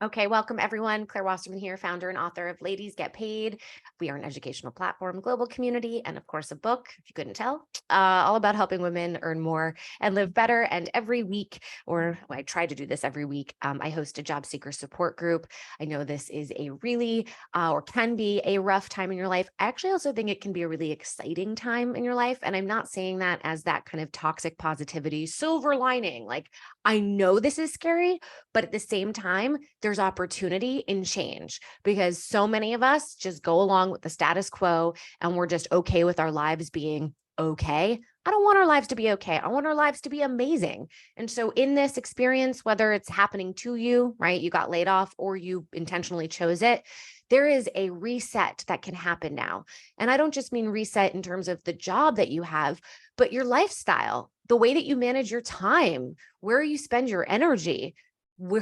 Okay, welcome everyone. Claire Wasserman here, founder and author of Ladies Get Paid. We are an educational platform, global community, and of course, a book, if you couldn't tell, all about helping women earn more and live better. And every week, or I try to do this every week, I host a job seeker support group. I know this is a really, or can be a rough time in your life. I actually also think it can be a really exciting time in your life. And I'm not saying that as that kind of toxic positivity, silver lining. Like, I know this is scary, but at the same time, there's opportunity in change because so many of us just go along with the status quo and we're just okay with our lives being okay. I don't want our lives to be okay. I want our lives to be amazing. And so in this experience, whether it's happening to you, right, you got laid off or you intentionally chose it, there is a reset that can happen now. And I don't just mean reset in terms of the job that you have, but your lifestyle, the way that you manage your time, where you spend your energy,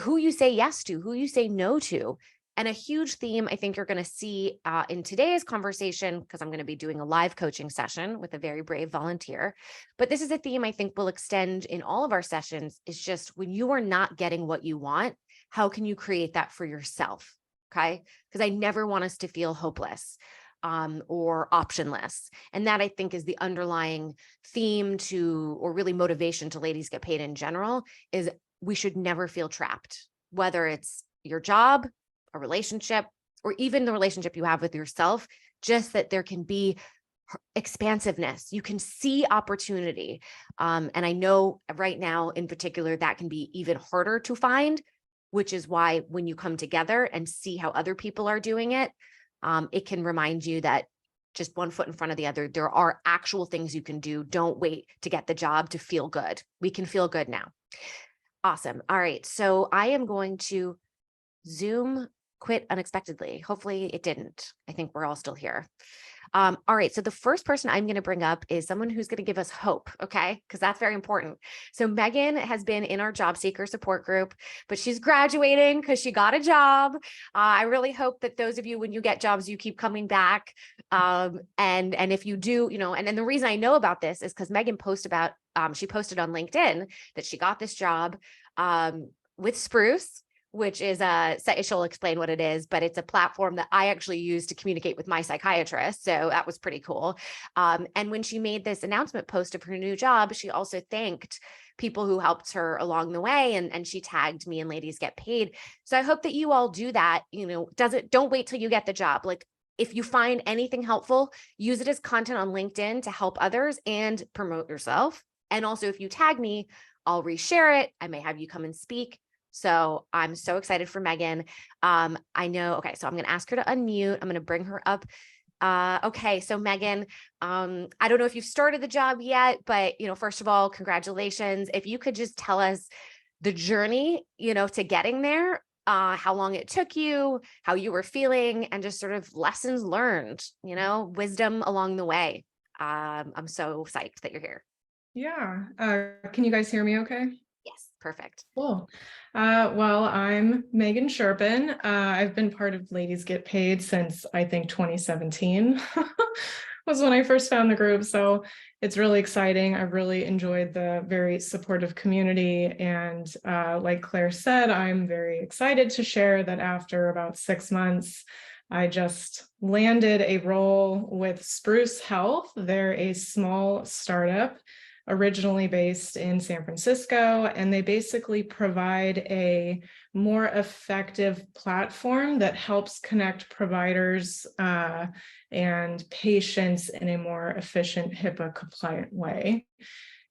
who you say yes to, who you say no to. And a huge theme I think you're going to see in today's conversation, because I'm going to be doing a live coaching session with a very brave volunteer. But this is a theme I think will extend in all of our sessions, is just when you are not getting what you want, how can you create that for yourself? Okay. Because I never want us to feel hopeless or optionless. And that I think is the underlying theme to, or really motivation to Ladies Get Paid in general, is we should never feel trapped, whether it's your job, a relationship, or even the relationship you have with yourself, just that there can be expansiveness. You can see opportunity. And I know right now in particular, that can be even harder to find, which is why when you come together and see how other people are doing it, it can remind you that just one foot in front of the other, there are actual things you can do. Don't wait to get the job to feel good. We can feel good now. Awesome. All right. So I am going to Zoom quit unexpectedly. Hopefully it didn't. I think we're all still here. All right. So the first person I'm going to bring up is someone who's going to give us hope. Okay. Because that's very important. So Megan has been in our job seeker support group, but she's graduating because she got a job. I really hope that those of you, when you get jobs, you keep coming back. And if you do, and then the reason I know about this is because Megan she posted on LinkedIn that she got this job with Spruce, which is she'll explain what it is, but it's a platform that I actually use to communicate with my psychiatrist. So that was pretty cool. And when she made this announcement post of her new job, she also thanked people who helped her along the way. And she tagged me in Ladies Get Paid. So I hope that you all do that. Don't wait till you get the job. Like, if you find anything helpful, use it as content on LinkedIn to help others and promote yourself. And also, if you tag me, I'll reshare it. I may have you come and speak. So I'm so excited for Megan. I know. Okay. So I'm going to ask her to unmute. I'm going to bring her up. Okay. So Megan, I don't know if you've started the job yet, but, first of all, congratulations. If you could just tell us the journey, to getting there, how long it took you, how you were feeling, and just sort of lessons learned, wisdom along the way. I'm so psyched that you're here. Yeah. Can you guys hear me okay? Yes. Perfect. Cool. Well, I'm Megan Sherpin. I've been part of Ladies Get Paid since I think 2017 was when I first found the group. So it's really exciting. I've really enjoyed the very supportive community. And like Claire said, I'm very excited to share that after about 6 months, I just landed a role with Spruce Health. They're a small startup originally based in San Francisco, and they basically provide a more effective platform that helps connect providers and patients in a more efficient HIPAA compliant way.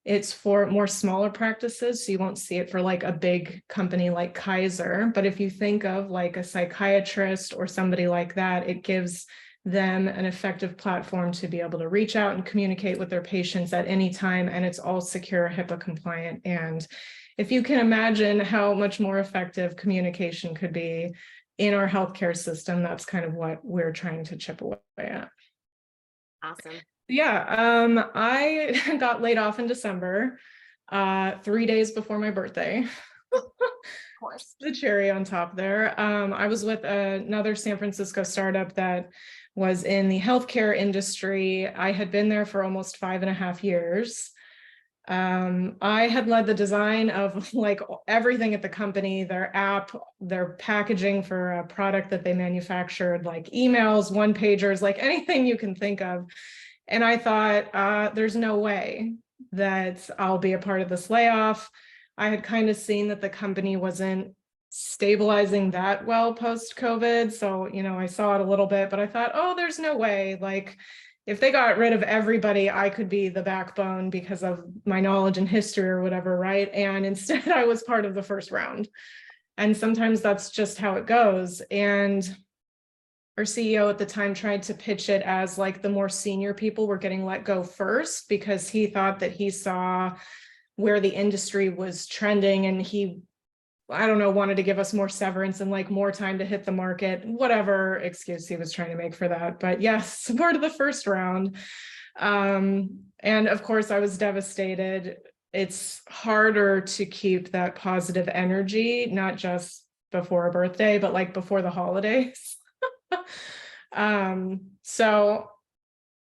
It's for more smaller practices, so you won't see it for like a big company like Kaiser. But if you think of like a psychiatrist or somebody like that, it gives them an effective platform to be able to reach out and communicate with their patients at any time, and it's all secure, HIPAA compliant. And if you can imagine how much more effective communication could be in our healthcare system, that's kind of what we're trying to chip away at. Awesome. Yeah, I got laid off in December, 3 days before my birthday. Of course. The cherry on top there. I was with another San Francisco startup that was in the healthcare industry. I had been there for almost 5.5 years. I had led the design of like everything at the company, their app, their packaging for a product that they manufactured, like emails, one pagers, like anything you can think of. And I thought, there's no way that I'll be a part of this layoff. I had kind of seen that the company wasn't stabilizing that well post-COVID. So, I saw it a little bit, but I thought, oh, there's no way. Like, if they got rid of everybody, I could be the backbone because of my knowledge and history or whatever, right? And instead, I was part of the first round. And sometimes that's just how it goes. And our CEO at the time tried to pitch it as like the more senior people were getting let go first, because he thought that he saw where the industry was trending, and he, I don't know, wanted to give us more severance and like more time to hit the market, whatever excuse he was trying to make for that. But yes, part of the first round. And of course, I was devastated. It's harder to keep that positive energy, not just before a birthday, but like before the holidays. So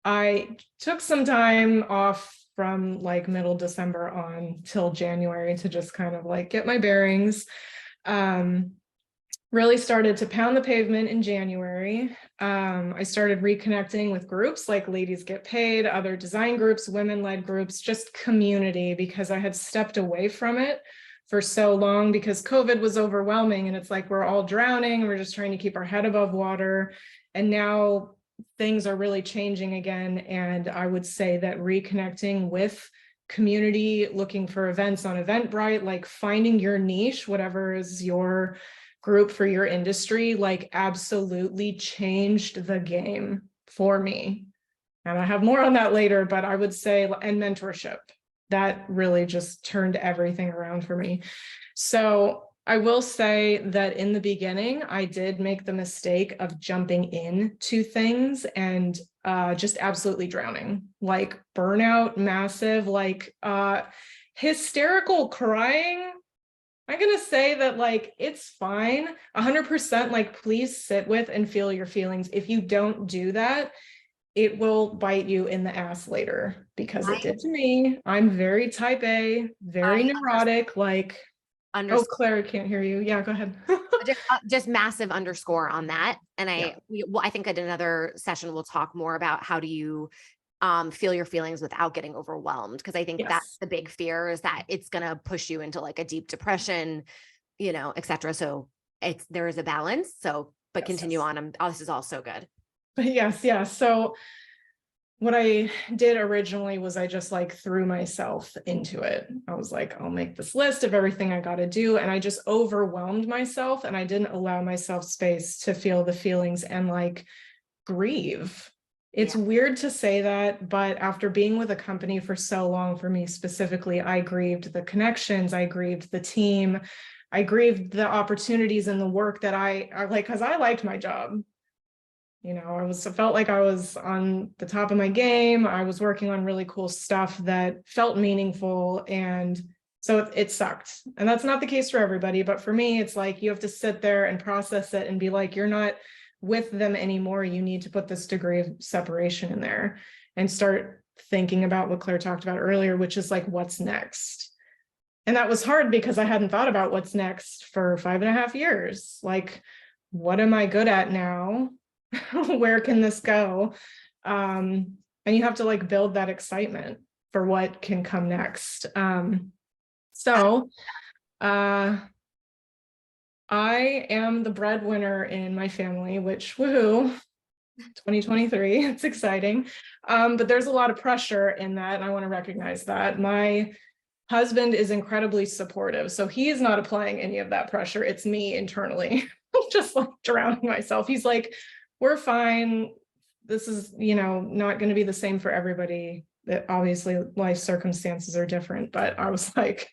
I took some time off from like middle December on till January to just kind of like get my bearings. Really started to pound the pavement in January. I started reconnecting with groups like Ladies Get Paid, other design groups, women-led groups, just community, because I had stepped away from it for so long because COVID was overwhelming, and it's like we're all drowning and we're just trying to keep our head above water. And now things are really changing again. And I would say that reconnecting with community, looking for events on Eventbrite, like finding your niche, whatever is your group for your industry, like absolutely changed the game for me. And I have more on that later, but I would say, and mentorship, that really just turned everything around for me. So I will say that in the beginning, I did make the mistake of jumping into things and just absolutely drowning, like burnout, massive, like hysterical crying. I'm going to say that like, it's fine. 100%, like, please sit with and feel your feelings. If you don't do that, it will bite you in the ass later, because it did to me. I'm very type A, very neurotic, like, oh, Claire, I can't hear you. Yeah, go ahead. just massive underscore on that. And I think at another session, we'll talk more about how do you feel your feelings without getting overwhelmed. Cause I think that's the big fear, is that it's going to push you into like a deep depression, et cetera. So there is a balance. So, but continue on. This is all so good. Yes. So what I did originally was I just like threw myself into it. I was like, I'll make this list of everything I got to do. And I just overwhelmed myself, and I didn't allow myself space to feel the feelings and like grieve. It's weird to say that, but after being with a company for so long, for me specifically, I grieved the connections, I grieved the team, I grieved the opportunities and the work that I like, because I liked my job. I felt like I was on the top of my game. I was working on really cool stuff that felt meaningful. And so it sucked. And that's not the case for everybody. But for me, it's like you have to sit there and process it and be like, you're not with them anymore. You need to put this degree of separation in there and start thinking about what Claire talked about earlier, which is like, what's next? And that was hard because I hadn't thought about what's next for 5.5 years. Like, what am I good at now? Where can this go? And you have to like build that excitement for what can come next. So I am the breadwinner in my family, which, woohoo, 2023, it's exciting. But there's a lot of pressure in that, and I want to recognize that. My husband is incredibly supportive, so he is not applying any of that pressure. It's me internally, just like drowning myself. He's like, we're fine. This is, not going to be the same for everybody. That obviously life circumstances are different, but I was like,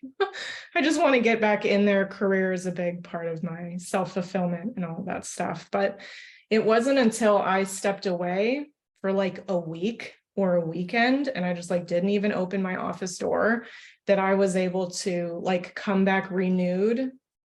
I just want to get back in there. Career is a big part of my self-fulfillment and all of that stuff. But it wasn't until I stepped away for like a week or a weekend, and I just like didn't even open my office door, that I was able to like come back renewed.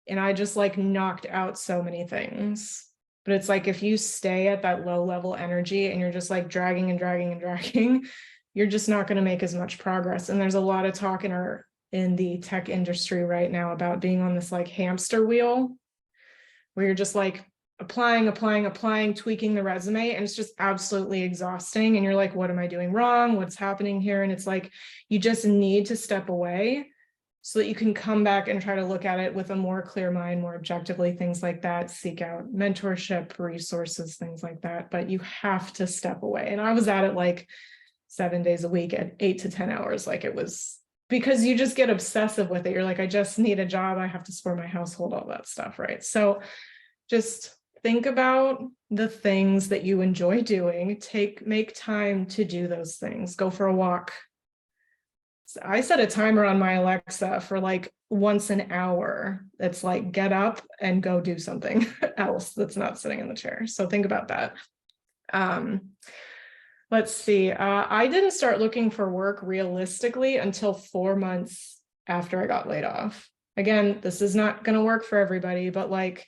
And I just like knocked out so many things. But it's like, if you stay at that low level energy and you're just like dragging and dragging and dragging, you're just not going to make as much progress. And there's a lot of talk in the tech industry right now about being on this like hamster wheel where you're just like applying, tweaking the resume, and it's just absolutely exhausting. And you're like, what am I doing wrong? What's happening here? And it's like, you just need to step away so that you can come back and try to look at it with a more clear mind, more objectively, things like that, seek out mentorship, resources, things like that. But you have to step away. And I was at it like 7 days a week at 8 to 10 hours. Like it was, because you just get obsessive with it. You're like, I just need a job. I have to support my household, all that stuff, right? So just think about the things that you enjoy doing. Make time to do those things. Go for a walk. I set a timer on my Alexa for like once an hour. It's like, get up and go do something else that's not sitting in the chair. So think about that. Let's see. I didn't start looking for work realistically until 4 months after I got laid off. Again, this is not going to work for everybody, but like,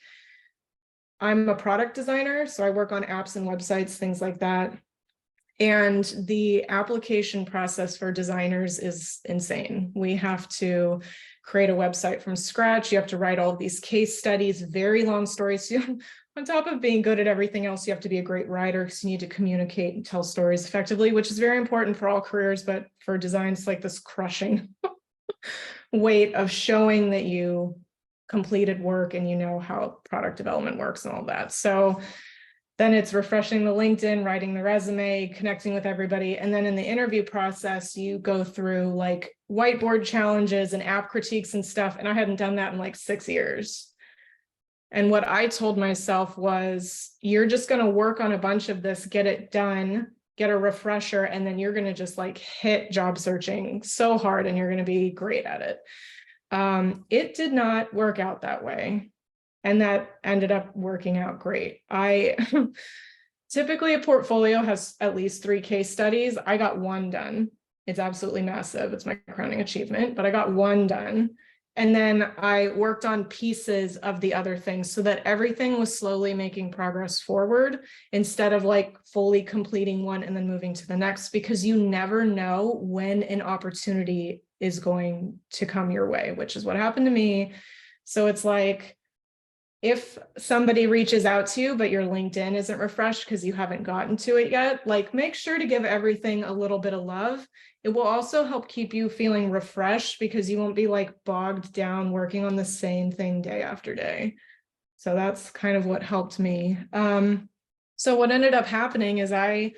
I'm a product designer, so I work on apps and websites, things like that. And the application process for designers is insane. We have to create a website from scratch. You have to write all of these case studies, very long stories. On top of being good at everything else, you have to be a great writer because you need to communicate and tell stories effectively, which is very important for all careers. But for design, it's like this crushing weight of showing that you completed work and you know how product development works and all that. So then it's refreshing the LinkedIn, writing the resume, connecting with everybody. And then in the interview process, you go through like whiteboard challenges and app critiques and stuff. And I hadn't done that in like 6 years. And what I told myself was, you're just going to work on a bunch of this, get it done, get a refresher, and then you're going to just like hit job searching so hard and you're going to be great at it. It did not work out that way. And that ended up working out great. Typically a portfolio has at least 3 case studies. I got 1 done. It's absolutely massive. It's my crowning achievement, but I got 1 done. And then I worked on pieces of the other things so that everything was slowly making progress forward instead of like fully completing one and then moving to the next, because you never know when an opportunity is going to come your way, which is what happened to me. So it's like, if somebody reaches out to you, but your LinkedIn isn't refreshed because you haven't gotten to it yet, like make sure to give everything a little bit of love. It will also help keep you feeling refreshed because you won't be like bogged down working on the same thing day after day. So that's kind of what helped me. So what ended up happening is I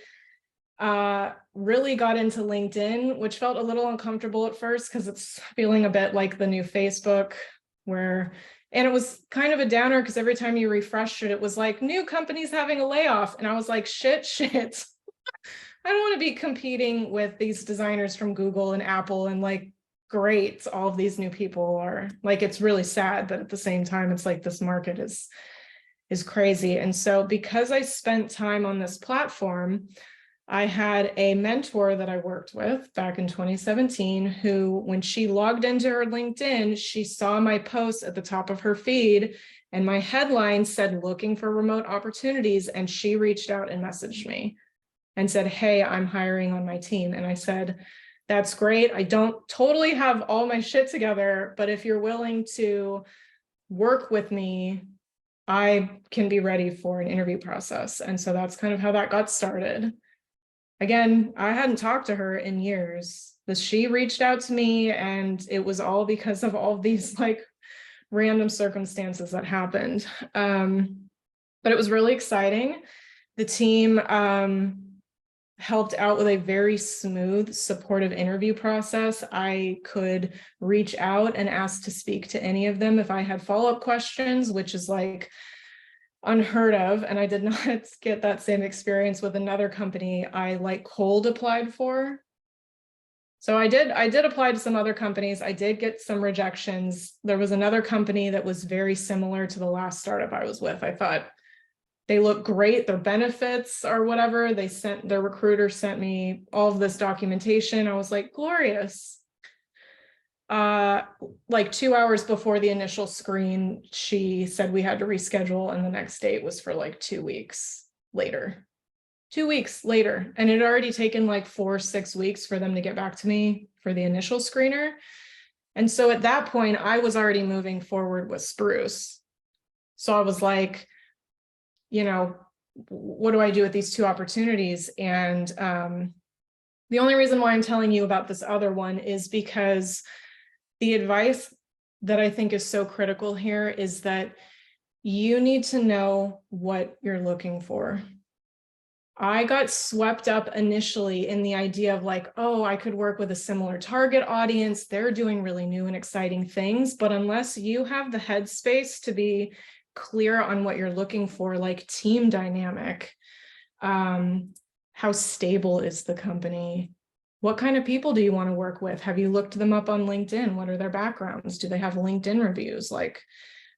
really got into LinkedIn, which felt a little uncomfortable at first because it's feeling a bit like the new Facebook and it was kind of a downer because every time you refreshed it, it was like new companies having a layoff. And I was like, shit. I don't want to be competing with these designers from Google and Apple and like, great, all of these new people are like, it's really sad, but at the same time, it's like this market is crazy. And so because I spent time on this platform, I had a mentor that I worked with back in 2017 who, when she logged into her LinkedIn, she saw my post at the top of her feed and my headline said, looking for remote opportunities. And she reached out and messaged me and said, hey, I'm hiring on my team. And I said, that's great. I don't totally have all my shit together, but if you're willing to work with me, I can be ready for an interview process. And so that's kind of how that got started. Again, I hadn't talked to her in years, but she reached out to me and it was all because of all of these like random circumstances that happened. But it was really exciting. The team helped out with a very smooth, supportive interview process. I could reach out and ask to speak to any of them if I had follow-up questions, which is like unheard of. And I did not get that same experience with another company I like cold applied for. So I did apply to some other companies. I did get some rejections. There was another company that was very similar to the last startup I was with. I thought they look great, their benefits or whatever. Their recruiter sent me all of this documentation. I was like, glorious. Like 2 hours before the initial screen, she said we had to reschedule, and the next date was for like 2 weeks later. 2 weeks later, and it had already taken like 4-6 weeks for them to get back to me for the initial screener. And so at that point, I was already moving forward with Spruce. So I was like, what do I do with these two opportunities? And the only reason why I'm telling you about this other one is because the advice that I think is so critical here is that you need to know what you're looking for. I got swept up initially in the idea of like, oh, I could work with a similar target audience. They're doing really new and exciting things. But unless you have the headspace to be clear on what you're looking for, like team dynamic, how stable is the company? What kind of people do you want to work with? Have you looked them up on LinkedIn? What are their backgrounds? Do they have LinkedIn reviews? Like,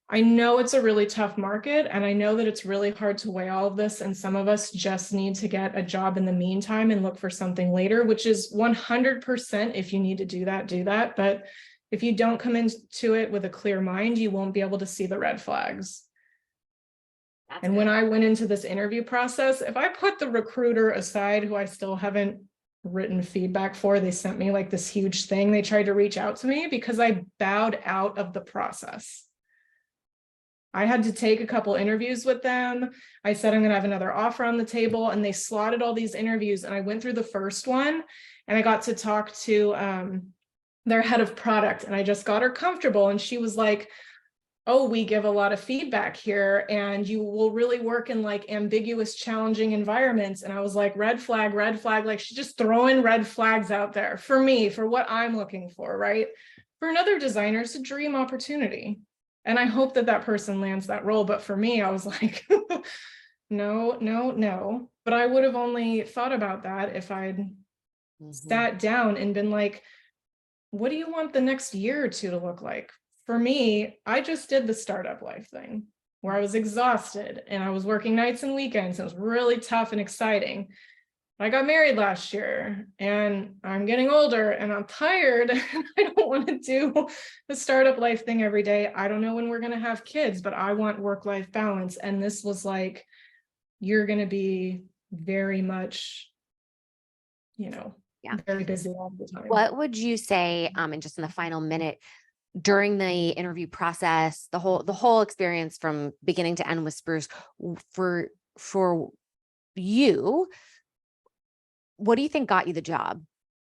I know it's a really tough market, and I know that it's really hard to weigh all of this. And some of us just need to get a job in the meantime and look for something later, which is 100%. If you need to do that, do that. But if you don't come into it with a clear mind, you won't be able to see the red flags. And when I went into this interview process, if I put the recruiter aside, who I still haven't written feedback for, they sent me like this huge thing. They tried to reach out to me because I bowed out of the process. I had to take a couple interviews with them. I said, I'm going to have another offer on the table, and they slotted all these interviews. And I went through the first one, and I got to talk to their head of product, and I just got her comfortable. And she was like, oh, we give a lot of feedback here, and you will really work in like ambiguous, challenging environments. And I was like, red flag, like she's just throwing red flags out there for me, for what I'm looking for, right? For another designer, it's a dream opportunity. And I hope that that person lands that role. But for me, I was like, no. But I would have only thought about that if I'd sat down and been like, what do you want the next year or two to look like? For me, I just did the startup life thing where I was exhausted and I was working nights and weekends. It was really tough and exciting. I got married last year, and I'm getting older and I'm tired. And I don't want to do the startup life thing every day. I don't know when we're going to have kids, but I want work-life balance. And this was like, you're going to be very much, very busy all the time. What would you say, and just in the final minute, during the interview process, the whole experience from beginning to end with Spruce, for you, what do you think got you the job?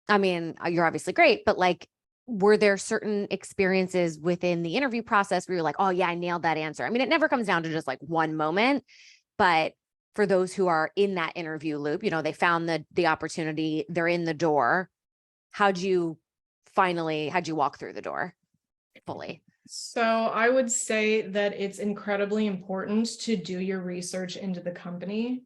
I mean, you're obviously great, but like, were there certain experiences within the interview process where you're like, oh yeah, I nailed that answer? I mean, it never comes down to just like one moment, but for those who are in that interview loop, they found the opportunity, they're in the door. How'd you walk through the door fully? So I would say that it's incredibly important to do your research into the company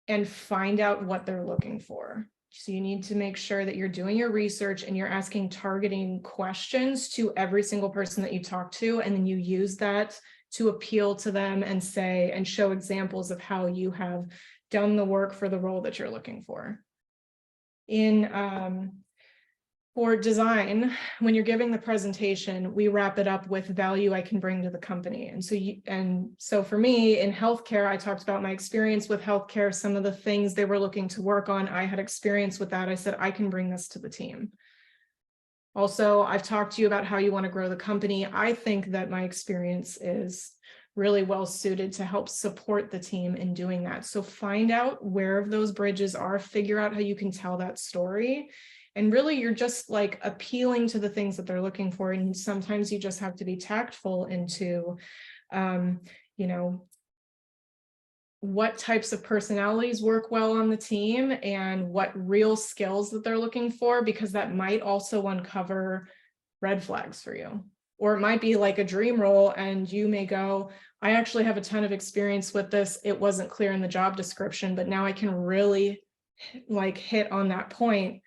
and find out what they're looking for. So you need to make sure that you're doing your research and you're asking targeting questions to every single person that you talk to. And then you use that to appeal to them and say, and show examples of how you have done the work for the role that you're looking for. For design, when you're giving the presentation, we wrap it up with value I can bring to the company. And so for me in healthcare, I talked about my experience with healthcare, some of the things they were looking to work on. I had experience with that. I said, I can bring this to the team. Also, I've talked to you about how you want to grow the company. I think that my experience is really well suited to help support the team in doing that. So find out where those bridges are, figure out how you can tell that story. And really, you're just like appealing to the things that they're looking for. And sometimes you just have to be tactful into, what types of personalities work well on the team and what real skills that they're looking for, because that might also uncover red flags for you. Or it might be like a dream role and you may go, I actually have a ton of experience with this. It wasn't clear in the job description, but now I can really like hit on that point.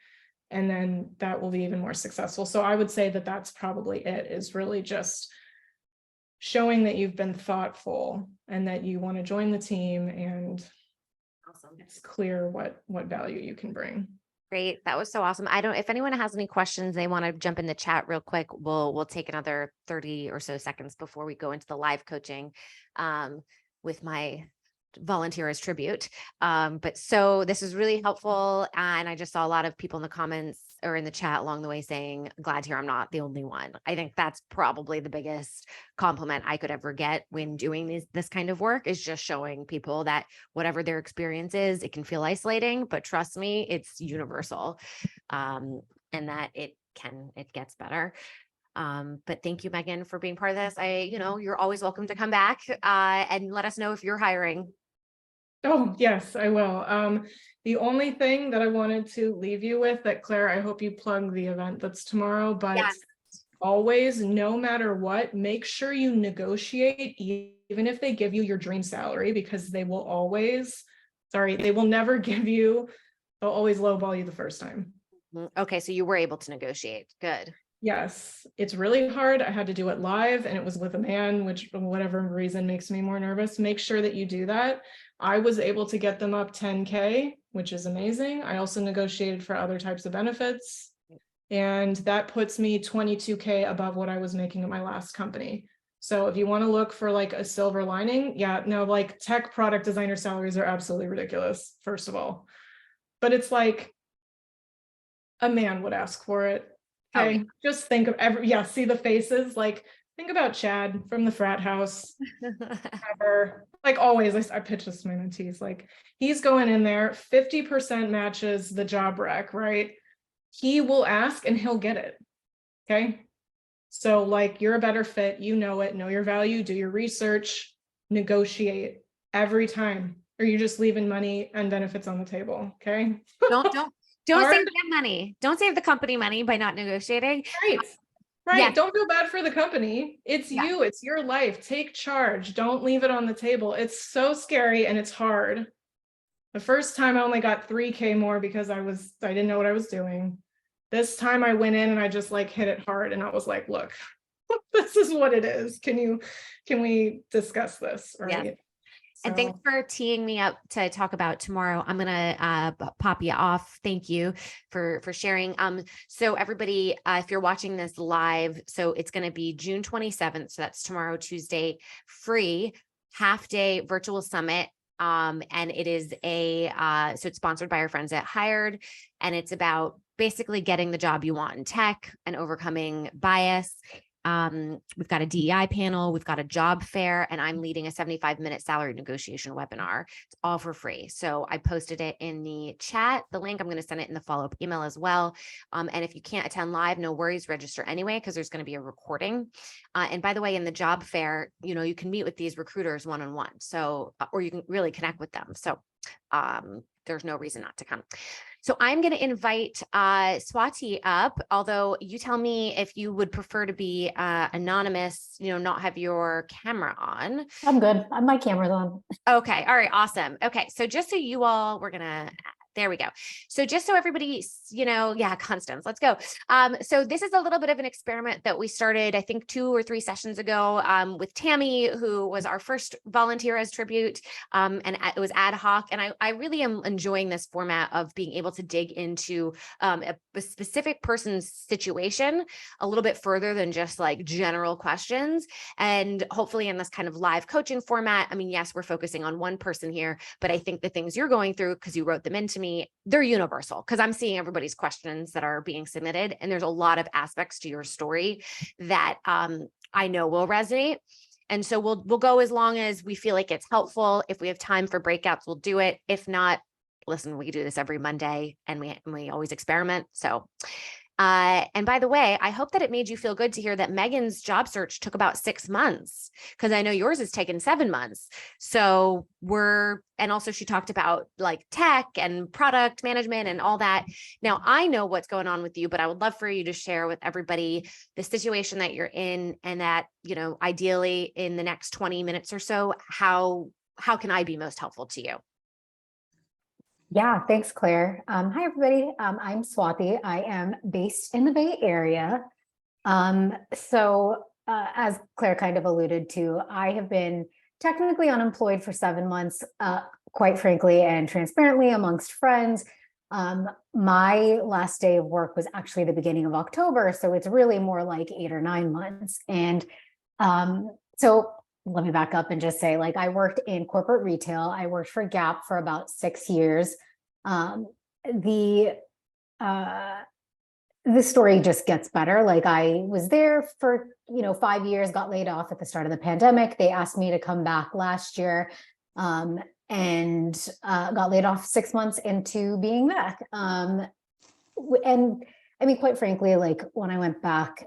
And then that will be even more successful. So I would say that that's probably it, is really just showing that you've been thoughtful and that you want to join the team, and it's clear what value you can bring. Great. That was so awesome. If anyone has any questions, they want to jump in the chat real quick. We'll take another 30 or so seconds before we go into the live coaching with my volunteer as tribute. But so this is really helpful. And I just saw a lot of people in the comments or in the chat along the way saying, glad to hear I'm not the only one. I think that's probably the biggest compliment I could ever get when doing this kind of work, is just showing people that whatever their experience is, it can feel isolating, but trust me, it's universal. And that it gets better. But thank you, Megan, for being part of this. You're always welcome to come back and let us know if you're hiring. Oh, yes, I will. The only thing that I wanted to leave you with, that Claire, I hope you plug the event that's tomorrow, but Yes. always, no matter what, make sure you negotiate, even if they give you your dream salary, because they will never give you, they'll always lowball you the first time. Okay, so you were able to negotiate. Good. Yes, it's really hard. I had to do it live and it was with a man, which for whatever reason makes me more nervous. Make sure that you do that. I was able to get them up 10K, which is amazing. I also negotiated for other types of benefits, and that puts me 22K above what I was making at my last company. So if you want to look for like a silver lining, like tech product designer salaries are absolutely ridiculous, first of all. But it's like a man would ask for it. Okay, Oh, yeah. just think of see the faces, like think about Chad from the frat house. Ever. Like always, I pitch this to my mentees, like he's going in there, 50% matches the job rec, right? He will ask and he'll get it. Okay. So like you're a better fit, you know it, know your value, do your research, negotiate every time, or you're just leaving money and benefits on the table. Okay. Don't save that money. Don't save the company money by not negotiating. Right. Yes. Don't feel bad for the company. It's you, it's your life. Take charge. Don't leave it on the table. It's so scary and it's hard. The first time I only got 3K more because I didn't know what I was doing. This time I went in and I just like hit it hard and I was like, look, this is what it is. Can we discuss this? Right. Yes. And thanks for teeing me up to talk about tomorrow. I'm going to pop you off. Thank you for sharing. So everybody, if you're watching this live, so it's going to be June 27th. So that's tomorrow, Tuesday, free half-day virtual summit. And it is so it's sponsored by our friends at Hired, and it's about basically getting the job you want in tech and overcoming bias. We've got a DEI panel, we've got a job fair, and I'm leading a 75-minute salary negotiation webinar. It's all for free. So I posted it in the chat, the link. I'm going to send it in the follow-up email as well. And if you can't attend live, no worries, register anyway, because there's going to be a recording. And by the way, in the job fair, you can meet with these recruiters one-on-one. So, or you can really connect with them. So there's no reason not to come. So I'm going to invite Swati up, although you tell me if you would prefer to be anonymous, not have your camera on. I'm good. My camera's on. Okay. All right. Awesome. Okay. So just so you all, there we go. So just so everybody, Constance, let's go. So this is a little bit of an experiment that we started, I think 2 or 3 sessions ago with Tammy, who was our first volunteer as tribute. And it was ad hoc. And I really am enjoying this format of being able to dig into a specific person's situation a little bit further than just like general questions. And hopefully in this kind of live coaching format, I mean, yes, we're focusing on one person here, but I think the things you're going through, because you wrote them into me, they're universal, because I'm seeing everybody's questions that are being submitted. And there's a lot of aspects to your story that I know will resonate. And so we'll go as long as we feel like it's helpful. If we have time for breakouts, we'll do it. If not, listen, we do this every Monday and we always experiment. So, and by the way, I hope that it made you feel good to hear that Megan's job search took about 6 months, because I know yours has taken 7 months. So and also she talked about like tech and product management and all that. Now I know what's going on with you, but I would love for you to share with everybody the situation that you're in, and that, ideally in the next 20 minutes or so, how can I be most helpful to you? Yeah, thanks, Claire. Hi, everybody. I'm Swati. I am based in the Bay Area. As Claire kind of alluded to, I have been technically unemployed for 7 months, quite frankly, and transparently amongst friends. My last day of work was actually the beginning of October, so it's really more like 8 or 9 months. And so let me back up and just say, like, I worked in corporate retail. I worked for Gap for about 6 years. The story just gets better. Like, I was there for, 5 years, got laid off at the start of the pandemic. They asked me to come back last year, and got laid off 6 months into being back. And I mean, quite frankly, like, when I went back,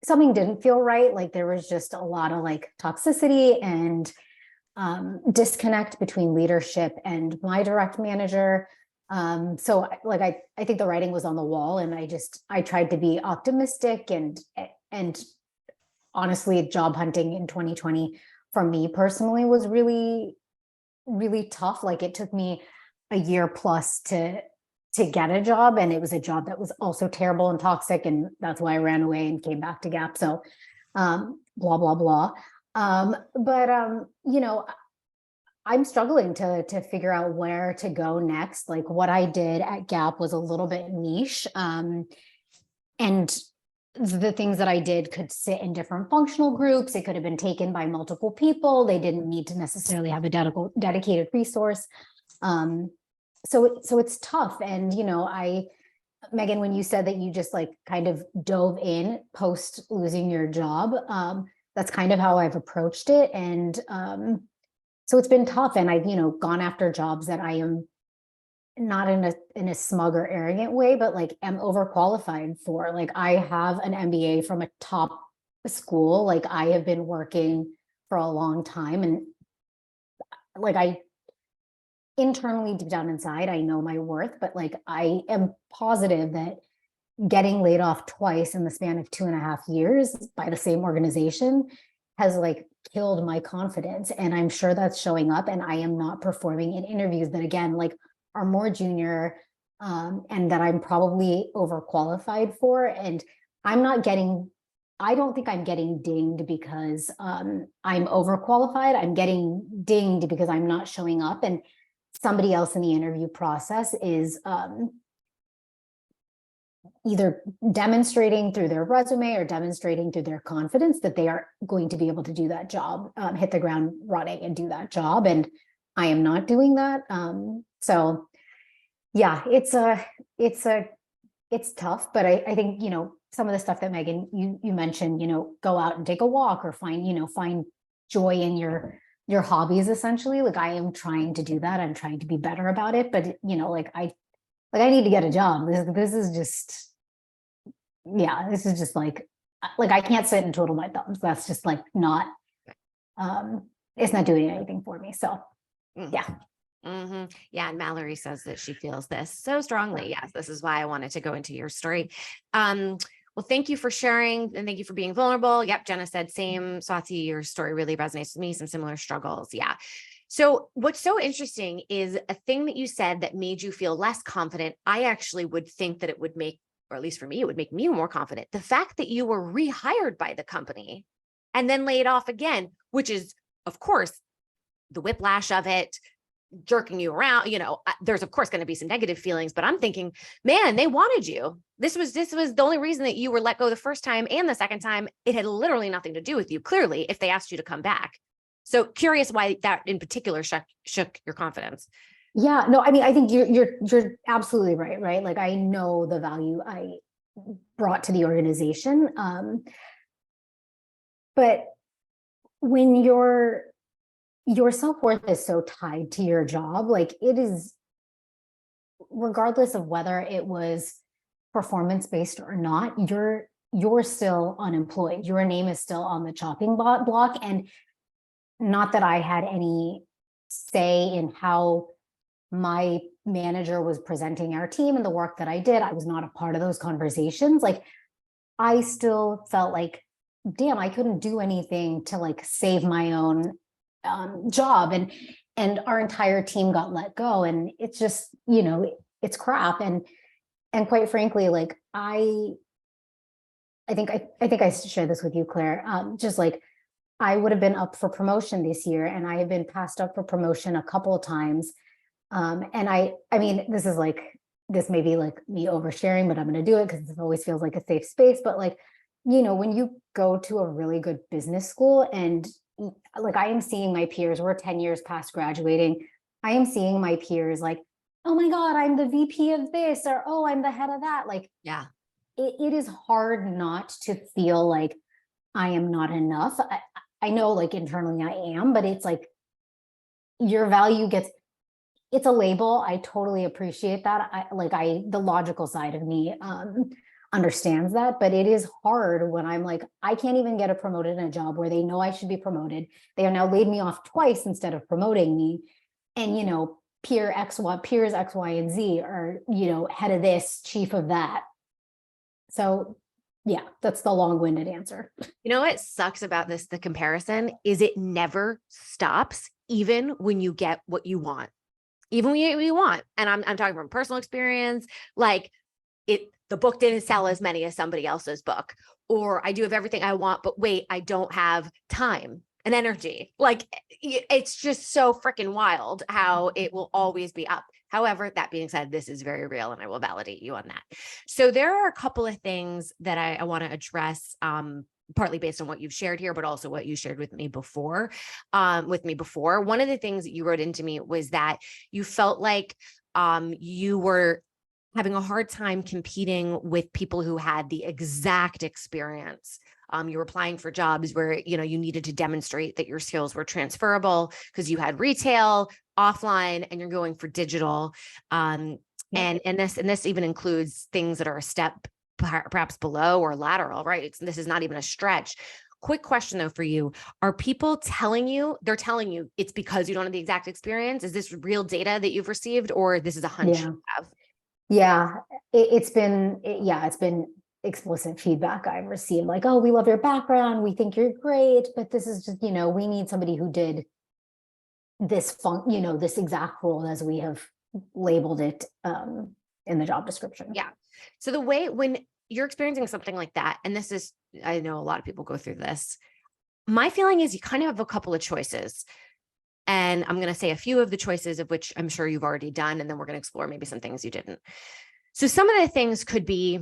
something didn't feel right. Like, there was just a lot of like toxicity and disconnect between leadership and my direct manager. So like, I think the writing was on the wall, and I tried to be optimistic, and honestly, job hunting in 2020 for me personally was really, really tough. Like, it took me a year plus to get a job, and it was a job that was also terrible and toxic, and that's why I ran away and came back to Gap. So blah blah blah. But I'm struggling to figure out where to go next. Like, what I did at Gap was a little bit niche, and the things that I did could sit in different functional groups. It could have been taken by multiple people. They didn't need to necessarily have a dedicated resource. So it's tough. And, Megan, when you said that you just like kind of dove in post losing your job, that's kind of how I've approached it. And so it's been tough. And I've, gone after jobs that I am not in a smug or arrogant way, but like am overqualified for. Like, I have an MBA from a top school. Like, I have been working for a long time, and like, I internally, deep down inside, I know my worth, but like, I am positive that getting laid off twice in the span of 2.5 years by the same organization has like killed my confidence. And I'm sure that's showing up, and I am not performing in interviews that, again, like, are more junior, and that I'm probably overqualified for. And I don't think I'm getting dinged because I'm overqualified. I'm getting dinged because I'm not showing up, and somebody else in the interview process is either demonstrating through their resume or demonstrating through their confidence that they are going to be able to do that job, hit the ground running and do that job. And I am not doing that. So yeah, it's tough, but I think, some of the stuff that Megan, you mentioned, go out and take a walk, or find joy in your hobbies, essentially. Like, I am trying to do that. I'm trying to be better about it, but like, I need to get a job. This is just, yeah, this is just like I can't sit and twiddle my thumbs. That's just like not, it's not doing anything for me. So yeah. Mm-hmm. Yeah. And Mallory says that she feels this so strongly. Yes. This is why I wanted to go into your story. Well, thank you for sharing, and thank you for being vulnerable. Yep. Jenna said, same, Swati, your story really resonates with me. Some similar struggles. Yeah. So what's so interesting is a thing that you said that made you feel less confident. I actually would think that it would make, or at least for me, it would make me more confident. The fact that you were rehired by the company and then laid off again, which is, of course, the whiplash of it, jerking you around, there's of course going to be some negative feelings, but I'm thinking, man, they wanted you. This was the only reason that you were let go the first time, and the second time, it had literally nothing to do with you, clearly, if they asked you to come back. So curious why that in particular shook your confidence. Yeah, no, I mean, I think you're absolutely right, right? Like, I know the value I brought to the organization. But when your self-worth is so tied to your job, like, it is, regardless of whether it was performance-based or not, you're still unemployed. Your name is still on the chopping block. And not that I had any say in how my manager was presenting our team and the work that I did. I was not a part of those conversations. Like, I still felt like, damn, I couldn't do anything to like save my own job, and our entire team got let go, and it's just, it's crap. And quite frankly, like, I think I shared this with you, Claire. Just like, I would have been up for promotion this year, and I have been passed up for promotion a couple of times. And I mean, this may be like me oversharing, but I'm going to do it because it always feels like a safe space. But like, when you go to a really good business school and like I am seeing my peers, we're 10 years past graduating. I am seeing my peers like, oh my God, I'm the VP of this, or oh, I'm the head of that. Like, Yeah. it is hard not to feel like I am not enough. I know like internally I am, but it's like your value gets, it's a label. I totally appreciate that. The logical side of me understands that, but it is hard when I'm like, I can't even get promoted in a job where they know I should be promoted. They have now laid me off twice instead of promoting me. And, peers X, Y, and Z are, head of this, chief of that. So yeah, that's the long-winded answer. You know what sucks about this, the comparison, is it never stops, even when you get what you want. Even when you want. And I'm talking from personal experience, like the book didn't sell as many as somebody else's book, or I do have everything I want, but wait, I don't have time and energy. Like it's just so freaking wild how it will always be up. However, that being said, this is very real and I will validate you on that. So there are a couple of things that I want to address, partly based on what you've shared here, but also what you shared with me before. One of the things that you wrote into me was that you felt like you were having a hard time competing with people who had the exact experience. You were applying for jobs where, you needed to demonstrate that your skills were transferable because you had retail, offline, and you're going for digital. And this even includes things that are a step perhaps below or lateral, right? This is not even a stretch. Quick question though for you. Are people telling you it's because you don't have the exact experience? Is this real data that you've received, or this is a hunch you have? Yeah, it's been explicit feedback I've received, like, oh, we love your background, we think you're great, but this is just, we need somebody who did this this exact role as we have labeled it in the job description. Yeah. So the way when you're experiencing something like that, and this is, I know a lot of people go through this, my feeling is you kind of have a couple of choices. And I'm going to say a few of the choices of which I'm sure you've already done, and then we're going to explore maybe some things you didn't. So some of the things could be,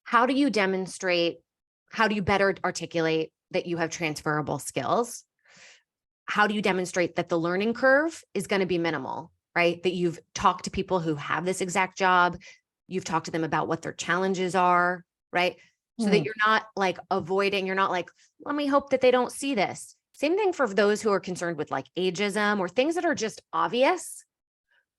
how do you better articulate that you have transferable skills? How do you demonstrate that the learning curve is going to be minimal, right? That you've talked to people who have this exact job. You've talked to them about what their challenges are, right? So that you're not like avoiding, you're not like, let me hope that they don't see this. Same thing for those who are concerned with like ageism or things that are just obvious.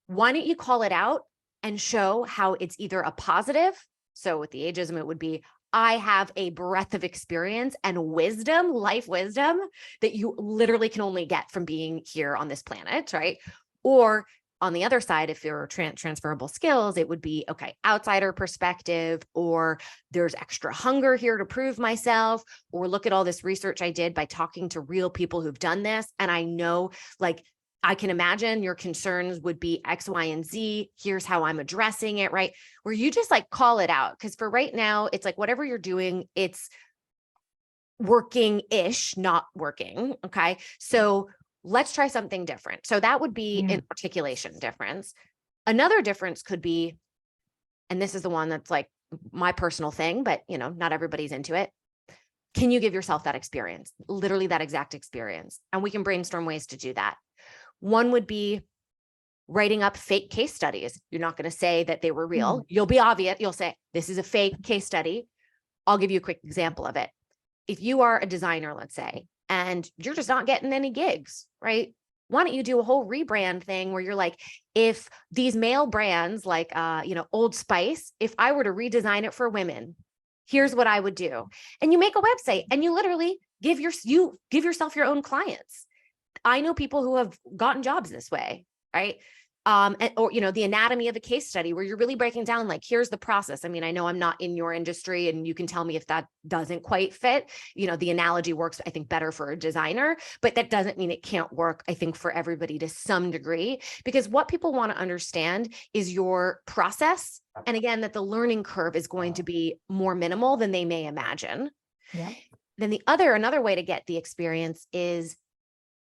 Why don't you call it out and show how it's either a positive? So with the ageism, it would be, I have a breadth of experience and wisdom, life wisdom, that you literally can only get from being here on this planet, right? Or on the other side, if you're transferable skills, it would be, okay, outsider perspective, or there's extra hunger here to prove myself, or look at all this research I did by talking to real people who've done this. And I know, like, I can imagine your concerns would be X, Y, and Z. Here's how I'm addressing it, right? Where you just like call it out. Because for right now, it's like whatever you're doing, it's working-ish, not working. Okay. So let's try something different. So that would be an articulation difference. Another difference could be, and this is the one that's like my personal thing, but not everybody's into it. Can you give yourself that experience? Literally that exact experience. And we can brainstorm ways to do that. One would be writing up fake case studies. You're not going to say that they were real. You'll be obvious. You'll say, this is a fake case study. I'll give you a quick example of it. If you are a designer, let's say, and you're just not getting any gigs, right? Why don't you do a whole rebrand thing where you're like, if these male brands like, Old Spice, if I were to redesign it for women, here's what I would do. And you make a website and you literally give yourself your own clients. I know people who have gotten jobs this way, right? Or the anatomy of a case study where you're really breaking down, like, here's the process. I mean, I know I'm not in your industry and you can tell me if that doesn't quite fit. The analogy works, I think, better for a designer, but that doesn't mean it can't work, I think, for everybody to some degree, because what people want to understand is your process. And again, that the learning curve is going to be more minimal than they may imagine. Yeah. Then another way to get the experience is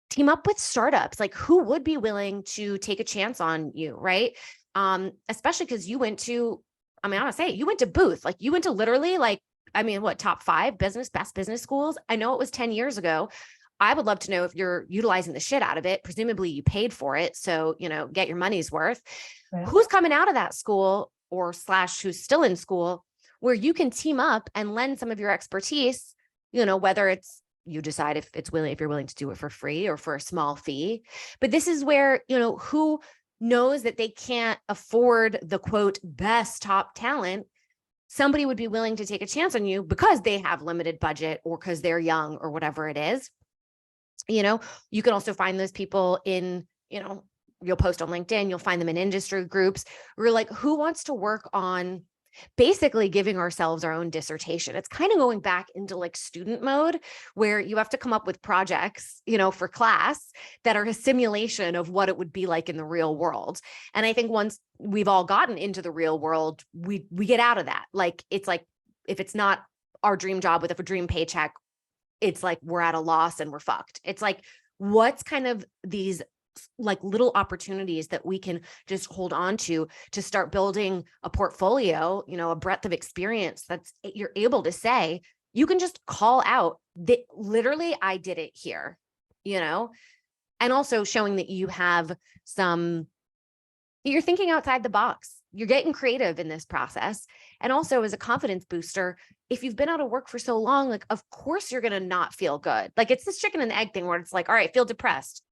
team up with startups. Like, who would be willing to take a chance on you, right? Especially because you went to Booth. Like, you went to literally top 5 best business schools. I know it was 10 years ago. I would love to know if you're utilizing the shit out of it. Presumably you paid for it. So, get your money's worth. Right. Who's coming out of that school or / who's still in school where you can team up and lend some of your expertise, whether it's you decide if you're willing to do it for free or for a small fee. But this is where, who knows that they can't afford the quote best top talent, somebody would be willing to take a chance on you because they have limited budget or because they're young or whatever it is. You can also find those people in, you'll post on LinkedIn, you'll find them in industry groups. We're like, who wants to work on basically giving ourselves our own dissertation? It's kind of going back into like student mode where you have to come up with projects, for class that are a simulation of what it would be like in the real world. And I think once we've all gotten into the real world, we get out of that. Like, it's like, if it's not our dream job with a dream paycheck, it's like we're at a loss and we're fucked. It's like, what's kind of these like little opportunities that we can just hold on to start building a portfolio, a breadth of experience that's you're able to say, you can just call out that literally I did it here, and also showing that you have you're thinking outside the box. You're getting creative in this process. And also as a confidence booster, if you've been out of work for so long, like, of course you're going to not feel good. Like, it's this chicken and egg thing where it's like, all right, feel depressed,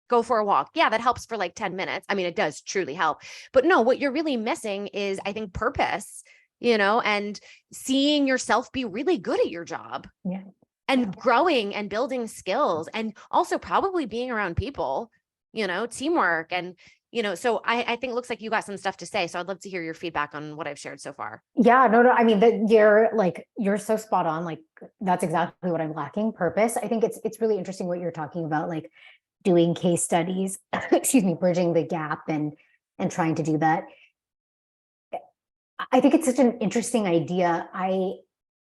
go for a walk. Yeah, that helps for like 10 minutes. I mean, it does truly help. But no, what you're really missing is, I think, purpose, and seeing yourself be really good at your job. Yeah. And growing and building skills, and also probably being around people, teamwork. And, so I think it looks like you got some stuff to say. So I'd love to hear your feedback on what I've shared so far. Yeah, no. I mean, you're so spot on. Like, that's exactly what I'm lacking, purpose. I think it's really interesting what you're talking about, like doing case studies, excuse me, bridging the gap and trying to do that. I think it's such an interesting idea.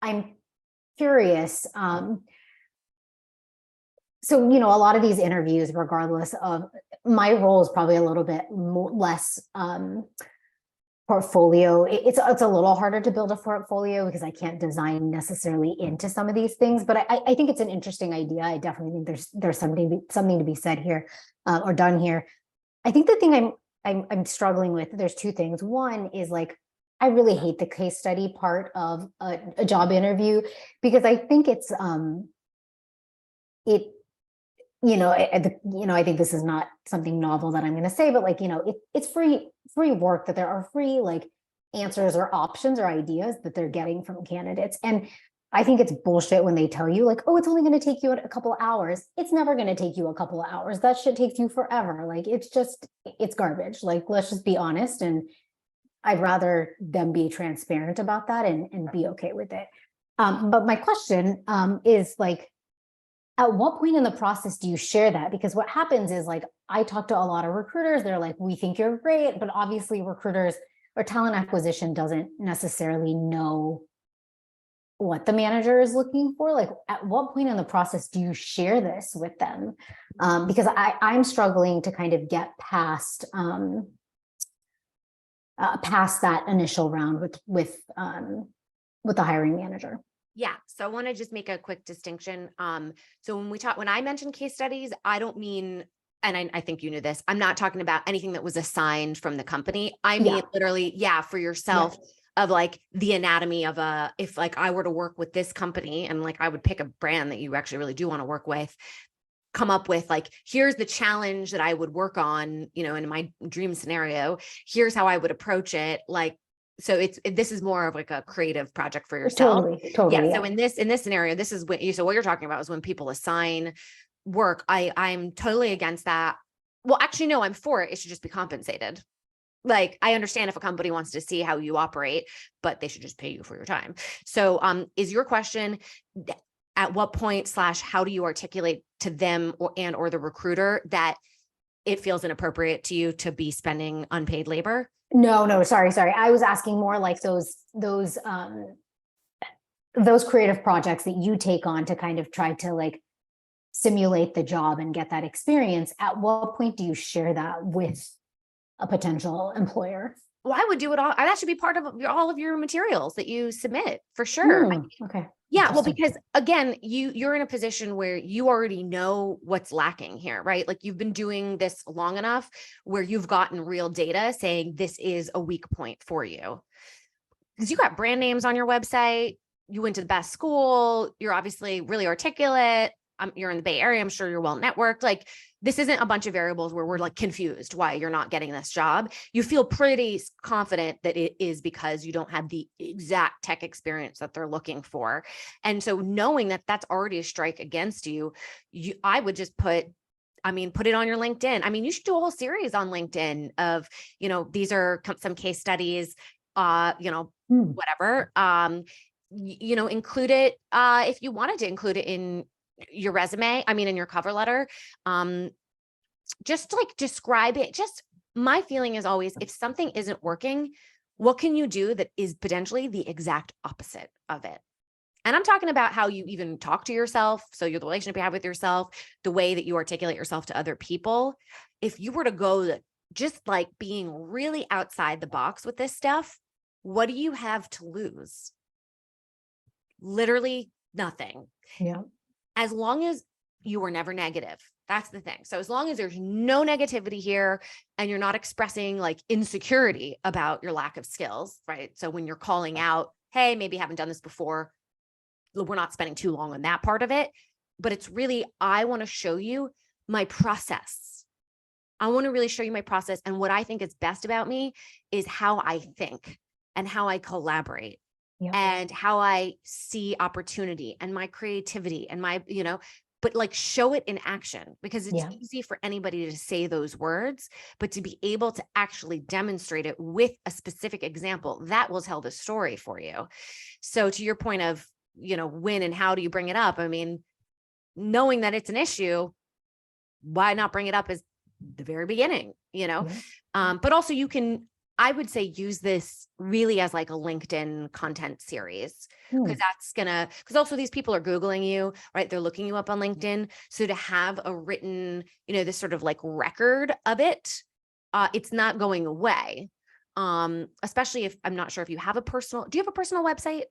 I'm curious. So, a lot of these interviews, regardless of my role, is probably a little bit less portfolio. It's a little harder to build a portfolio because I can't design necessarily into some of these things. But I think it's an interesting idea. I definitely think there's something to be said here or done here. I think the thing I'm struggling with, there's two things. One is like, I really hate the case study part of a job interview because I think it's I think this is not something novel that I'm going to say, but like, it's free work, that there are free like answers or options or ideas that they're getting from candidates. And I think it's bullshit when they tell you like, oh, it's only going to take you a couple of hours. It's never going to take you a couple of hours. That shit takes you forever. Like, it's garbage. Like, let's just be honest. And I'd rather them be transparent about that and be okay with it. But my question is like, at what point in the process do you share that? Because what happens is, like, I talk to a lot of recruiters. They're like, we think you're great, but obviously recruiters or talent acquisition doesn't necessarily know what the manager is looking for. Like, at what point in the process do you share this with them? Because I'm struggling to kind of get past that initial round with the hiring manager. Yeah. So I want to just make a quick distinction. So when I mention case studies, I don't mean, and I think you knew this, I'm not talking about anything that was assigned from the company. I mean, literally, for yourself, of like the anatomy of if like I were to work with this company and like I would pick a brand that you actually really do want to work with, come up with like, here's the challenge that I would work on, in my dream scenario, here's how I would approach it. Like, so this is more of like a creative project for yourself. Totally. Yeah. So in this scenario, this is what you're talking about is when people assign work. I'm totally against that. Well, actually, no, I'm for it. It should just be compensated. Like, I understand if a company wants to see how you operate, but they should just pay you for your time. So, is your question, at what point / how do you articulate to them or the recruiter that it feels inappropriate to you to be spending unpaid labor? No, sorry. I was asking more like those creative projects that you take on to kind of try to like simulate the job and get that experience. At what point do you share that with a potential employer? well, I would do it all. That should be part of all of your materials that you submit for sure. Okay. Yeah, well, Interesting. because again, you're in a position where you already know what's lacking here, right? Like you've been doing this long enough where you've gotten real data saying this is a weak point for you. Because you got brand names on your website, you went to the best school, you're obviously really articulate. You're in the Bay Area, I'm sure you're well networked. Like this isn't a bunch of variables where we're like confused why you're not getting this job. You feel pretty confident that it is because you don't have the exact tech experience that they're looking for. And so knowing that that's already a strike against you, I would just put it on your LinkedIn. I mean, you should do a whole series on LinkedIn of, these are some case studies, whatever, include it, if you wanted to include it in your resume, in your cover letter, just like describe it. Just my feeling is always, if something isn't working, what can you do that is potentially the exact opposite of it? And I'm talking about how you even talk to yourself. So the relationship you have with yourself, the way that you articulate yourself to other people. If you were to go just like being really outside the box with this stuff, what do you have to lose? Literally nothing. Yeah. As long as you were never negative. That's the thing. So as long as there's no negativity here and you're not expressing like insecurity about your lack of skills, right? So when you're calling out, hey, maybe haven't done this before, we're not spending too long on that part of it, but it's really, I want to show you my process. I want to really show you my process. And what I think is best about me is how I think and how I collaborate. Yeah. And how I see opportunity and my creativity and my, but like show it in action, because it's easy for anybody to say those words, but to be able to actually demonstrate it with a specific example, that will tell the story for you. So to your point of, when and how do you bring it up? Knowing that it's an issue, why not bring it up as the very beginning, but also you can, I would say, use this really as like a LinkedIn content series, because because also these people are Googling you, right? They're looking you up on LinkedIn. So to have a written, this sort of like record of it, it's not going away. Especially if I'm not sure if you have do you have a personal website?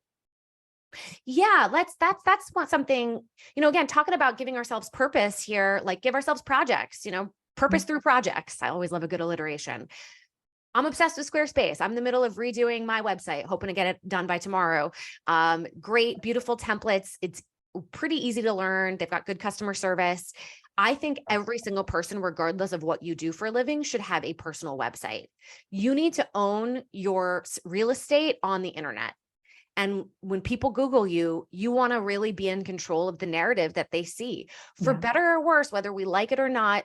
Yeah, that's something, again, talking about giving ourselves purpose here, like give ourselves projects, purpose through projects. I always love a good alliteration. I'm obsessed with Squarespace. I'm in the middle of redoing my website, hoping to get it done by tomorrow. Great, beautiful templates. It's pretty easy to learn. They've got good customer service. I think every single person, regardless of what you do for a living, should have a personal website. You need to own your real estate on the internet. And when people Google you, you want to really be in control of the narrative that they see. For better or worse, whether we like it or not,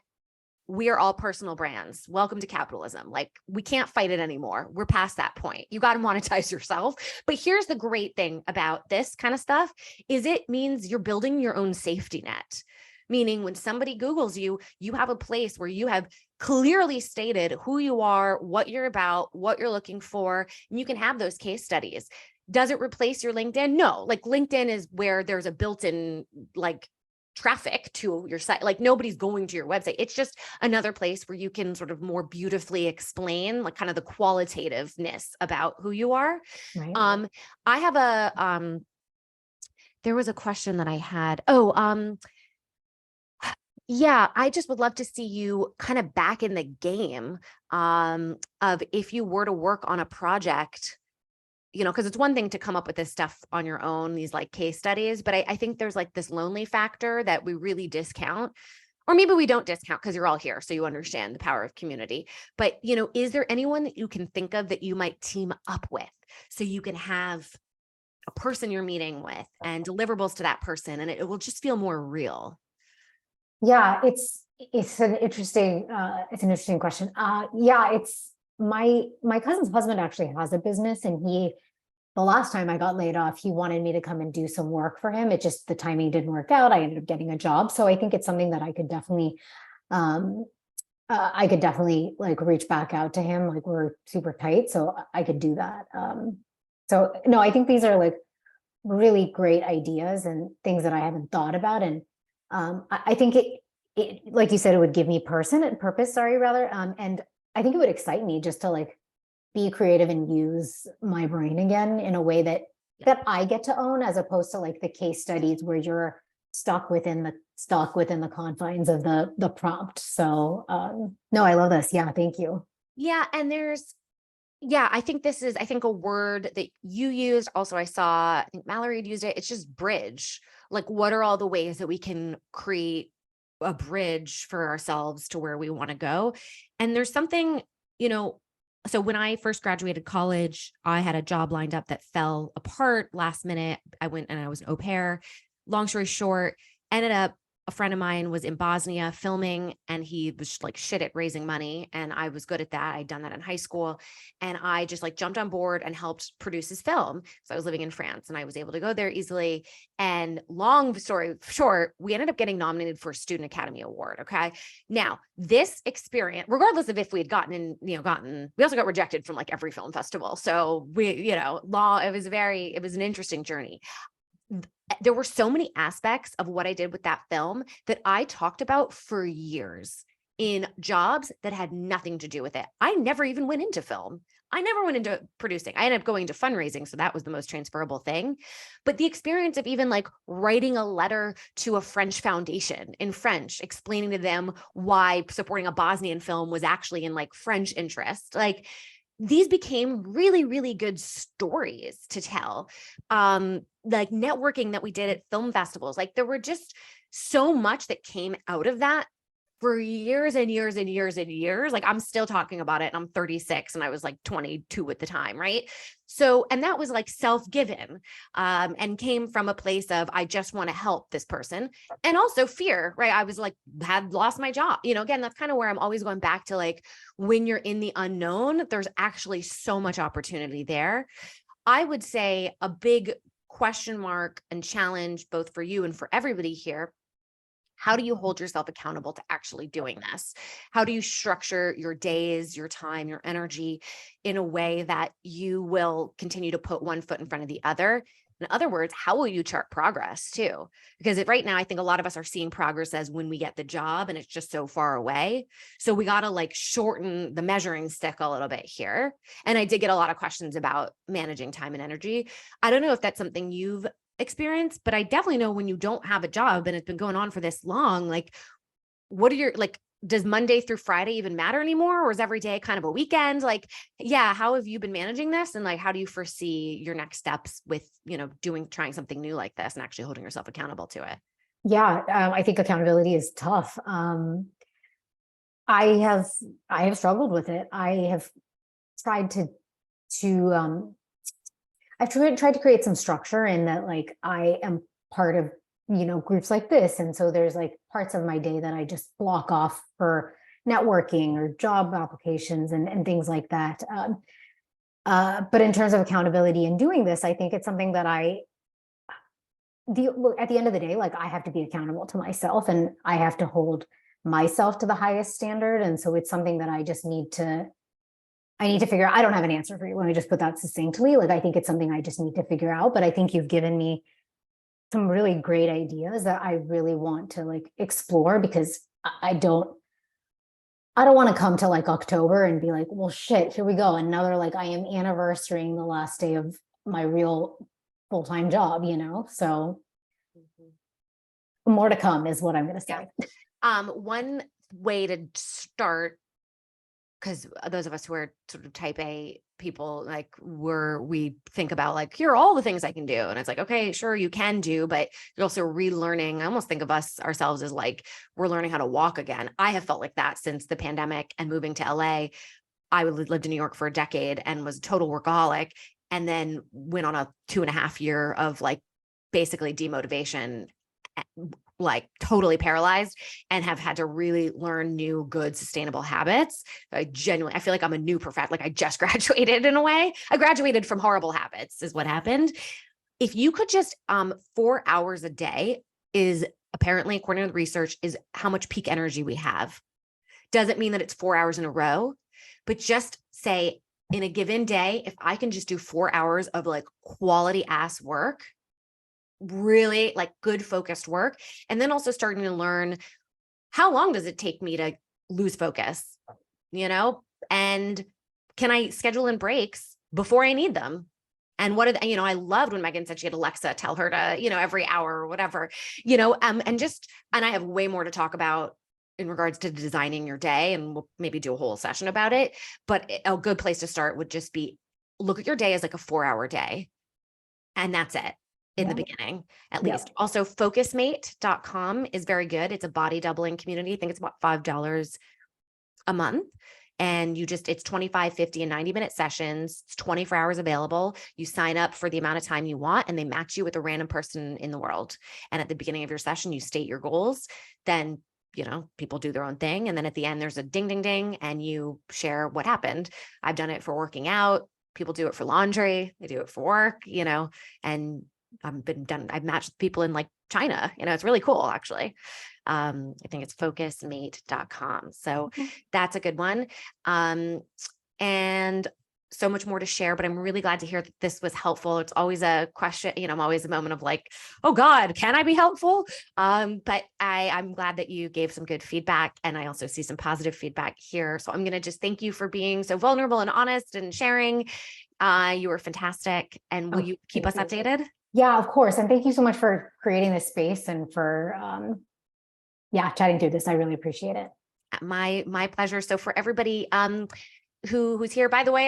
we are all personal brands. Welcome to capitalism. Like we can't fight it anymore. We're past that point. You got to monetize yourself. But here's the great thing about this kind of stuff is it means you're building your own safety net. Meaning when somebody Googles you, you have a place where you have clearly stated who you are, what you're about, what you're looking for, and you can have those case studies. Does it replace your LinkedIn? No, like LinkedIn is where there's a built-in like traffic to your site. Like nobody's going to your website. It's just another place where you can sort of more beautifully explain like kind of the qualitativeness about who you are. Right. I have there was a question that I had. Yeah, I just would love to see you kind of back in the game of if you were to work on a project, because it's one thing to come up with this stuff on your own, these like case studies, but I think there's like this lonely factor that we really discount, or maybe we don't discount because you're all here. So you understand the power of community, but is there anyone that you can think of that you might team up with so you can have a person you're meeting with and deliverables to that person, and it will just feel more real? Yeah, it's an interesting question. It's my cousin's husband actually has a business, and the last time I got laid off, he wanted me to come and do some work for him. It just, the timing didn't work out. I ended up getting a job. So I think it's something that I could definitely like reach back out to him. Like we're super tight, so I could do that. So no, I think these are like really great ideas and things that I haven't thought about. And I think it, like you said, it would give me purpose, and I think it would excite me just to like be creative and use my brain again in a way that I get to own, as opposed to like the case studies where you're stuck within the confines of the prompt. So no, I love this. Yeah, thank you. Yeah. And I think this is, a word that you used. Also, I think Mallory had used it. It's just bridge. Like, what are all the ways that we can create a bridge for ourselves to where we want to go? And there's something, so when I first graduated college, I had a job lined up that fell apart last minute. I went and I was an au pair. Long story short, ended up, a friend of mine was in Bosnia filming, and he was like shit at raising money. And I was good at that. I'd done that in high school. And I just like jumped on board and helped produce his film. So I was living in France and I was able to go there easily. And long story short, we ended up getting nominated for a Student Academy Award. Okay. Now, this experience, regardless of if we had we also got rejected from like every film festival. So it was an interesting journey. There were so many aspects of what I did with that film that I talked about for years in jobs that had nothing to do with it. I never even went into film. I never went into producing. I ended up going to fundraising. So that was the most transferable thing. But the experience of even like writing a letter to a French foundation in French, explaining to them why supporting a Bosnian film was actually in like French interest, like these became really, really good stories to tell. Like networking that we did at film festivals, like there were just so much that came out of that for years and years and years and years. Like I'm still talking about it, and I'm 36 and I was like 22 at the time. Right. So, and that was like self-given, and came from a place of, I just want to help this person. And also fear, right? I was like, had lost my job, again, that's kind of where I'm always going back to, like, when you're in the unknown, there's actually so much opportunity there. I would say a big question mark and challenge, both for you and for everybody here. How do you hold yourself accountable to actually doing this? How do you structure your days, your time, your energy in a way that you will continue to put one foot in front of the other? In other words, how will you chart progress too? Because right now, I think a lot of us are seeing progress as when we get the job and it's just so far away. So we got to like shorten the measuring stick a little bit here. And I did get a lot of questions about managing time and energy. I don't know if that's something you've experience, but I definitely know when you don't have a job and it's been going on for this long, like, what are your, like, does Monday through Friday even matter anymore? Or is every day kind of a weekend? Like, yeah, how have you been managing this? And like, how do you foresee your next steps with, trying something new like this and actually holding yourself accountable to it? Yeah, I think accountability is tough. I have struggled with it. I have tried I've tried to create some structure in that, like, I am part of, groups like this. And so there's like parts of my day that I just block off for networking or job applications and things like that. But in terms of accountability in doing this, I think it's something that at the end of the day, like, I have to be accountable to myself and I have to hold myself to the highest standard. And so it's something that I need to figure out. I don't have an answer for you. Let me just put that succinctly. Like, I think it's something I just need to figure out, but I think you've given me some really great ideas that I really want to like explore, because I don't want to come to like October and be like, well, shit, here we go. Another, like, I am anniversarying the last day of my real full-time job, so more to come is what I'm going to say. Yeah. One way to start, because those of us who are sort of type A people, like, we think about like, here are all the things I can do. And it's like, okay, sure, you can do, but you're also relearning. I almost think of ourselves as like, we're learning how to walk again. I have felt like that since the pandemic and moving to LA. I lived in New York for a decade and was a total workaholic, and then went on a 2.5 year of like basically demotivation, like totally paralyzed, and have had to really learn new, good, sustainable habits. I feel like I'm a new professional. Like, I just graduated in a way. I graduated from horrible habits is what happened. If you could just, 4 hours a day is apparently, according to the research, is how much peak energy we have. Doesn't mean that it's 4 hours in a row, but just say in a given day, if I can just do 4 hours of like quality ass work, really like good focused work, and then also starting to learn, how long does it take me to lose focus, and can I schedule in breaks before I need them? And what are the, I loved when Megan said she had Alexa tell her to, every hour or whatever, and I have way more to talk about in regards to designing your day, and we'll maybe do a whole session about it. But a good place to start would just be look at your day as like a 4-hour day. And that's it in the beginning, at least. Also, focusmate.com is very good. It's a body doubling community. I think it's about $5 a month. And it's 25, 50, and 90-minute sessions. It's 24 hours available. You sign up for the amount of time you want, and they match you with a random person in the world. And at the beginning of your session, you state your goals. Then, people do their own thing. And then at the end, there's a ding, ding, ding, and you share what happened. I've done it for working out. People do it for laundry. They do it for work, and I've matched people in like China, it's really cool, actually. I think it's focusmate.com. So that's a good one. And so much more to share, but I'm really glad to hear that this was helpful. It's always a question, I'm always a moment of like, oh God, can I be helpful? But I'm glad that you gave some good feedback, and I also see some positive feedback here. So I'm going to just thank you for being so vulnerable and honest and sharing. You were fantastic. And will you keep us updated? Yeah, of course. And thank you so much for creating this space and for, chatting through this. I really appreciate it. My pleasure. So for everybody, who's here, by the way,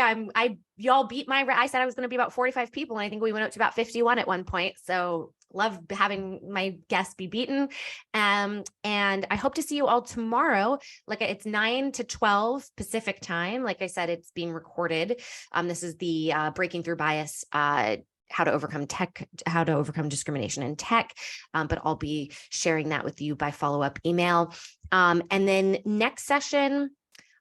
y'all beat I said I was going to be about 45 people, and I think we went up to about 51 at one point. So love having my guests be beaten. And I hope to see you all tomorrow. Like, it's 9 to 12 Pacific time. Like I said, it's being recorded. This is the Breaking Through Bias, how to overcome discrimination in tech. But I'll be sharing that with you by follow-up email. And then next session,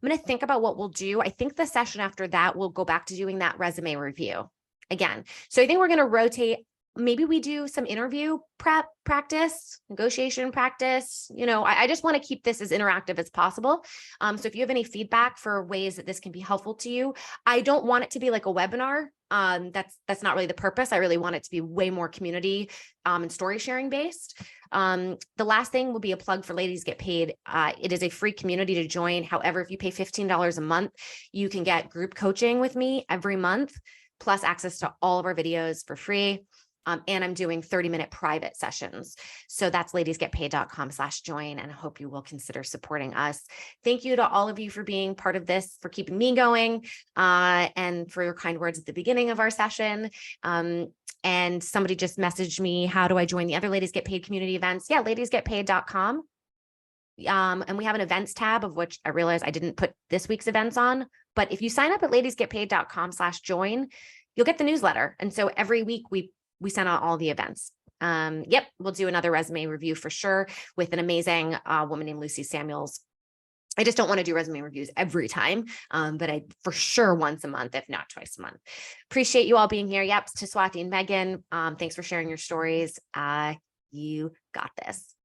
I'm going to think about what we'll do. I think the session after that, we'll go back to doing that resume review again. So I think we're going to rotate. Maybe we do some interview prep practice, negotiation practice. I just want to keep this as interactive as possible. So if you have any feedback for ways that this can be helpful to you, I don't want it to be like a webinar. That's not really the purpose. I really want it to be way more community and story sharing based. The last thing will be a plug for Ladies Get Paid. It is a free community to join. However, if you pay $15 a month, you can get group coaching with me every month, plus access to all of our videos for free. And I'm doing 30-minute private sessions. So that's ladiesgetpaid.com/join. And I hope you will consider supporting us. Thank you to all of you for being part of this, for keeping me going, and for your kind words at the beginning of our session. And somebody just messaged me, how do I join the other Ladies Get Paid community events? Yeah, ladiesgetpaid.com. And we have an events tab, of which I realized I didn't put this week's events on. But if you sign up at ladiesgetpaid.com/join, you'll get the newsletter. And so every week we send out all the events. We'll do another resume review for sure with an amazing woman named Lucy Samuels. I just don't want to do resume reviews every time, but I for sure once a month, if not twice a month. Appreciate you all being here. Yep, to Swati and Megan, thanks for sharing your stories. You got this.